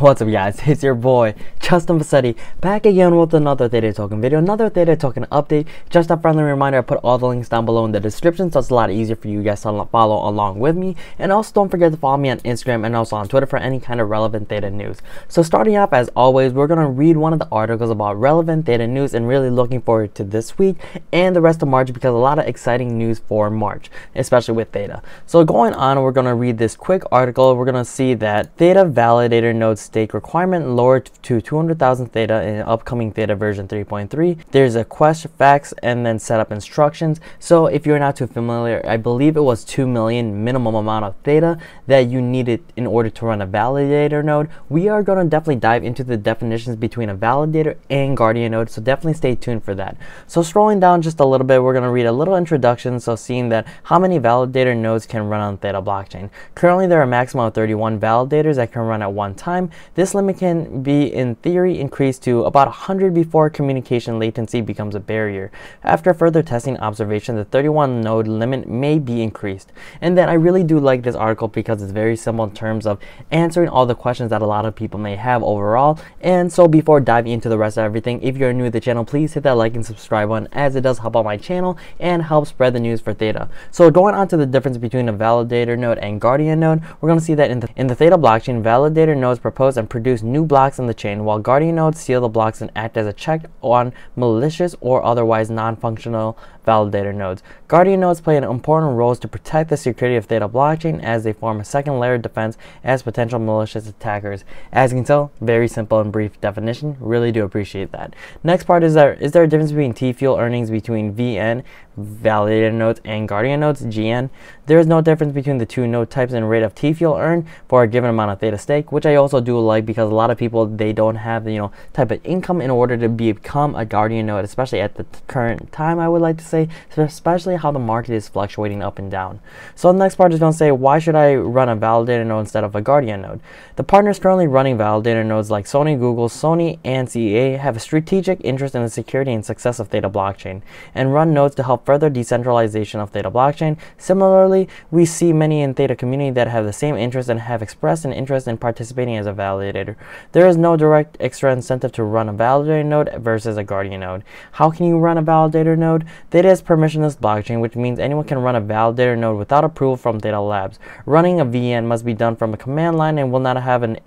What's up guys, it's your boy Justin Vassetti back again with another Theta token video, another Theta token update. Just a friendly reminder, I put all the links down below in the description so it's a lot easier for you guys to follow along with me. And also don't forget to follow me on Instagram and also on Twitter for any kind of relevant Theta news. So starting off, as always, we're going to read one of the articles about relevant Theta news, and really looking forward to this week and the rest of March because a lot of exciting news for March, especially with Theta. So going on, we're going to read this quick article. We're going to see that Theta Validator node stake requirement lowered to 200,000 Theta in upcoming Theta version 3.3. There's a quest facts and then setup instructions. So if you're not too familiar, I believe it was 2 million minimum amount of Theta that you needed in order to run a validator node. We are going to definitely dive into the definitions between a validator and guardian node, so definitely stay tuned for that. So scrolling down just a little bit, we're going to read a little introduction, so seeing that how many validator nodes can run on Theta blockchain. Currently there are a maximum of 31 validators that can run at one time. This limit can be in theory increased to about 100 before communication latency becomes a barrier. After further testing observation, the 31 node limit may be increased. And then I really do like this article because it's very simple in terms of answering all the questions that a lot of people may have overall. And so before diving into the rest of everything, if you're new to the channel, please hit that like and subscribe button, as it does help out my channel and help spread the news for Theta. So going on to the difference between a validator node and guardian node, we're going to see that in the Theta blockchain, validator nodes propose and produce new blocks in the chain, while guardian nodes seal the blocks and act as a check on malicious or otherwise non-functional validator nodes. Guardian nodes play an important role to protect the security of Theta blockchain, as they form a second layer of defense as potential malicious attackers. As you can tell, very simple and brief definition. Really do appreciate that. Next part is there a difference between T-fuel earnings between VN validator nodes and guardian nodes, GN. There is no difference between the two node types in rate of T-fuel earned for a given amount of Theta stake, which I also do like because a lot of people, they don't have the type of income in order to become a guardian node, especially at the current time, I would like to say, especially how the market is fluctuating up and down. So the next part is going to say, why should I run a validator node instead of a guardian node? The partners currently running validator nodes like Sony, Google, Sony, and CEA have a strategic interest in the security and success of Theta blockchain and run nodes to help further decentralization of Theta blockchain. Similarly, we see many in Theta community that have the same interest and have expressed an interest in participating as a validator. There is no direct extra incentive to run a validator node versus a guardian node. How can you run a validator node? Theta is permissionless blockchain, which means anyone can run a validator node without approval from Theta Labs. Running a VN must be done from a command line and will not have an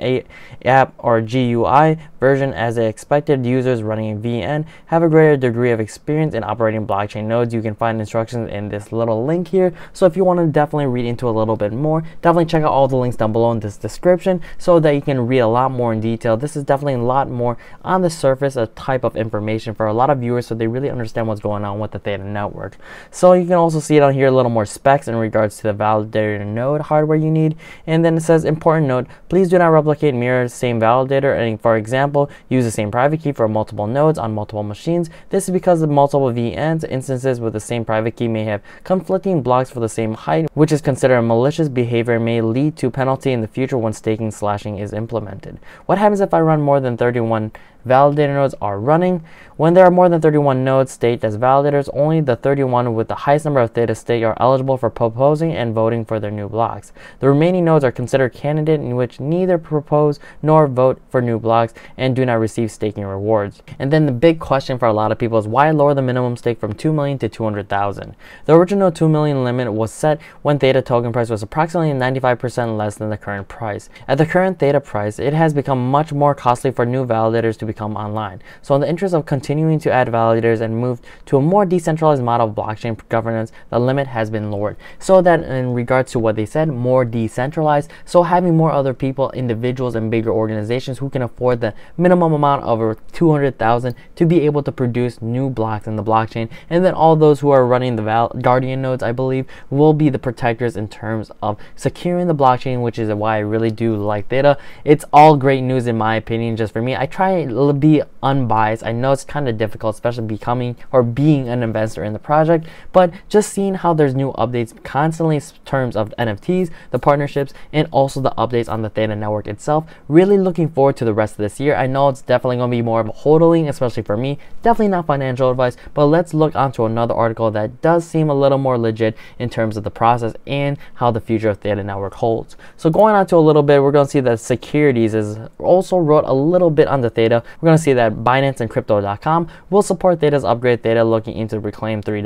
app or GUI version, as the expected users running a VN have a greater degree of experience in operating blockchain nodes. You can find instructions in this little link here, so if you want to definitely read into a little bit more, definitely check out all the links down below in this description so that you can read a lot more in detail. This is definitely a lot more on the surface, a type of information for a lot of viewers, so they really understand what's going on with the Theta network. So you can also see it on here, a little more specs in regards to the validator node hardware you need. And then it says, important note, please do not replicate mirror the same validator, and for example use the same private key for multiple nodes on multiple machines. This is because the multiple VNs instances with the same private key may have conflicting blocks for the same height, which is considered a malicious behavior and may lead to penalty in the future when staking slashing is implemented. What happens if I run more than 31 validator nodes are running? When there are more than 31 nodes staked as validators, only the 31 with the highest number of Theta stake are eligible for proposing and voting for their new blocks. The remaining nodes are considered candidate in which neither propose nor vote for new blocks and do not receive staking rewards. And then the big question for a lot of people is, why lower the minimum stake from 2 million to 200,000? The original 2 million limit was set when Theta token price was approximately 95% less than the current price. At the current Theta price, it has become much more costly for new validators to become online. So in the interest of continuing to add validators and move to a more decentralized model of blockchain governance, the limit has been lowered. So that in regards to what they said, more decentralized, so having more other people, individuals, and bigger organizations who can afford the minimum amount of 200,000 to be able to produce new blocks in the blockchain. And then all those who are running the guardian nodes, I believe, will be the protectors in terms of securing the blockchain, which is why I really do like Theta. It's all great news in my opinion. Just for me, I try be unbiased. I know it's kind of difficult, especially becoming or being an investor in the project, but just seeing how there's new updates constantly in terms of NFTs, the partnerships, and also the updates on the Theta network itself. Really looking forward to the rest of this year. I know it's definitely going to be more of a hodling, especially for me. Definitely not financial advice, but let's look onto another article that does seem a little more legit in terms of the process and how the future of Theta network holds. So going on to a little bit, we're going to see that Securities is also wrote a little bit on the Theta. We're going to see that Binance and Crypto.com will support Theta's upgrade. Theta looking into reclaim $3.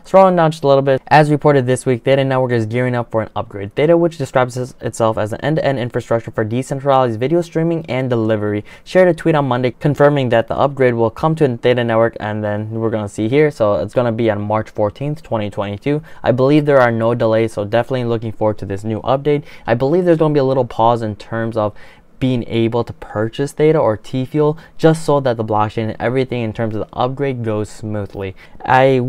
Scrolling down just a little bit, as reported this week, Theta network is gearing up for an upgrade. Theta, which describes itself as an end-to-end infrastructure for decentralized video streaming and delivery, shared a tweet on Monday confirming that the upgrade will come to the Theta network, and then we're going to see here, so it's going to be on March 14th, 2022. I believe there are no delays, so definitely looking forward to this new update. I believe there's going to be a little pause in terms of being able to purchase Theta or T-Fuel, just so that the blockchain and everything in terms of the upgrade goes smoothly. I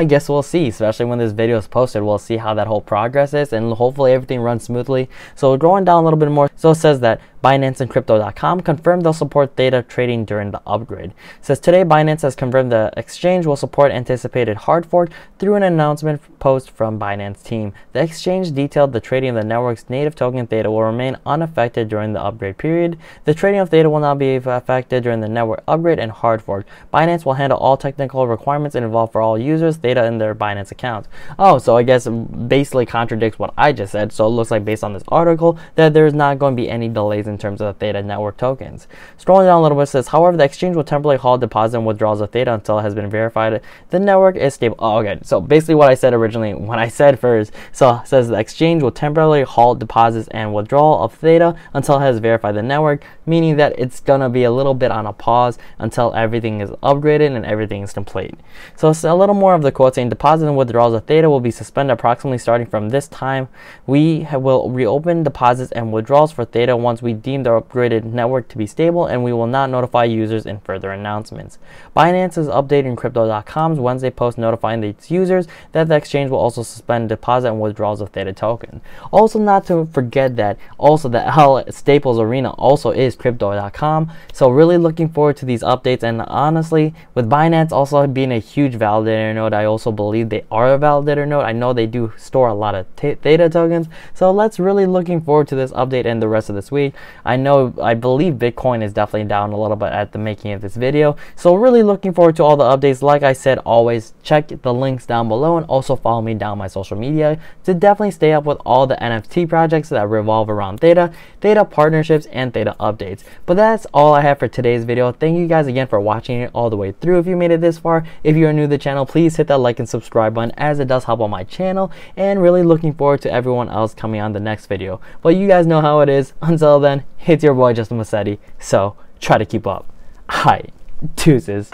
guess we'll see, especially when this video is posted. We'll see how that whole progress is, and hopefully everything runs smoothly. So going down a little bit more, so it says that Binance and Crypto.com confirmed they'll support Theta trading during the upgrade. It says today Binance has confirmed the exchange will support anticipated hard fork through an announcement post from Binance team. The exchange detailed the trading of the network's native token Theta will remain unaffected during the upgrade period. The trading of Theta will not be affected during the network upgrade and hard fork. Binance will handle all technical requirements involved for all users Theta in their Binance accounts. Oh, so I guess it basically contradicts what I just said. So it looks like based on this article that there's not going to be any delays in terms of the Theta network tokens. Scrolling down a little bit, it says, however, the exchange will temporarily halt deposits and withdrawals of Theta until it has been verified the network is stable. Oh, okay. So basically what I said originally when I said first, so it says the exchange will temporarily halt deposits and withdrawal of Theta until it has verified the network, meaning that it's going to be a little bit on a pause until everything is upgraded and everything is complete. So it's a little more of the quote saying deposits and withdrawals of Theta will be suspended approximately starting from this time. We will reopen deposits and withdrawals for Theta once we deem the upgraded network to be stable, and we will not notify users in further announcements. Binance is updating Crypto.com's Wednesday post notifying its users that the exchange will also suspend deposit and withdrawals of Theta token. Also, not to forget that also the L Staples Arena also is Crypto.com. So really looking forward to these updates, and honestly, with Binance also being a huge validator node, I also believe they are a validator node. I know they do store a lot of Theta tokens, so let's really looking forward to this update and the rest of this week. I believe Bitcoin is definitely down a little bit at the making of this video, so really looking forward to all the updates. Like I said, always check the links down below, and also follow me down my social media to definitely stay up with all the NFT projects that revolve around Theta partnerships, and Theta updates. But that's all I have for today's video. Thank you guys again for watching it all the way through. If you made it this far, if you are new to the channel, please hit that like and subscribe button, as it does help on my channel, and really looking forward to everyone else coming on the next video. But you guys know how it is. Until then, it's your boy Justin Massetti, so try to keep up. Hi, deuces.